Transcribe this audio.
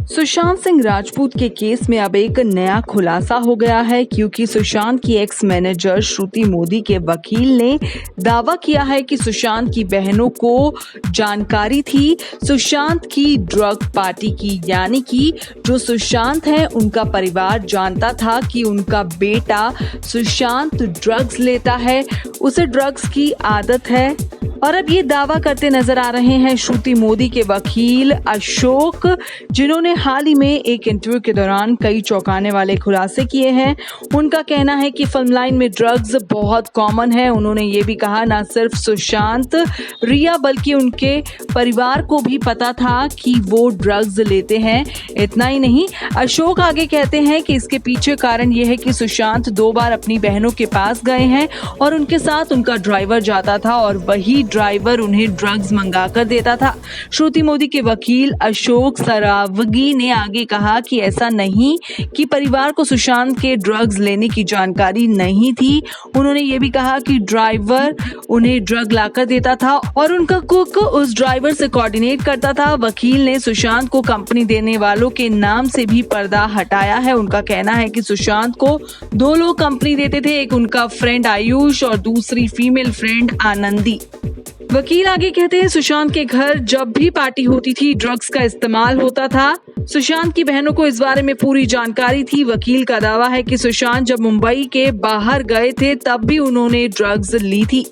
सुशांत सिंह राजपूत के केस में अब एक नया खुलासा हो गया है, क्योंकि सुशांत की एक्स मैनेजर श्रुति मोदी के वकील ने दावा किया है कि सुशांत की बहनों को जानकारी थी सुशांत की ड्रग पार्टी की, यानी कि जो सुशांत है उनका परिवार जानता था कि उनका बेटा सुशांत ड्रग्स लेता है, उसे ड्रग्स की आदत है। और अब ये दावा करते नजर आ रहे हैं श्रुति मोदी के वकील अशोक, जिन्होंने हाल ही में एक इंटरव्यू के दौरान कई चौंकाने वाले खुलासे किए हैं। उनका कहना है कि फिल्म लाइन में ड्रग्स बहुत कॉमन है। उन्होंने ये भी कहा न सिर्फ सुशांत, रिया बल्कि उनके परिवार को भी पता था कि वो ड्रग्स लेते हैं। इतना ही नहीं, अशोक आगे कहते हैं कि इसके पीछे कारण ये है कि सुशांत 2 बार अपनी बहनों के पास गए हैं और उनके साथ उनका ड्राइवर जाता था और वही ड्राइवर उन्हें ड्रग्स मंगा कर देता था। श्रुति मोदी के वकील अशोक सरावगी ने आगे कहा कि ऐसा नहीं कि परिवार को सुशांत के ड्रग्स लेने की जानकारी नहीं थी। उन्होंने ये भी कहा कि ड्राइवर उन्हें ड्रग लाकर देता था और उनका कुक उस ड्राइवर से कोऑर्डिनेट करता था। वकील ने सुशांत को कंपनी देने वालों के नाम से भी पर्दा हटाया है। उनका कहना है कि सुशांत को 2 लोग कंपनी देते थे, एक उनका फ्रेंड आयुष और दूसरी फीमेल फ्रेंड आनंदी। वकील आगे कहते हैं सुशांत के घर जब भी पार्टी होती थी ड्रग्स का इस्तेमाल होता था। सुशांत की बहनों को इस बारे में पूरी जानकारी थी। वकील का दावा है कि सुशांत जब मुंबई के बाहर गए थे तब भी उन्होंने ड्रग्स ली थी।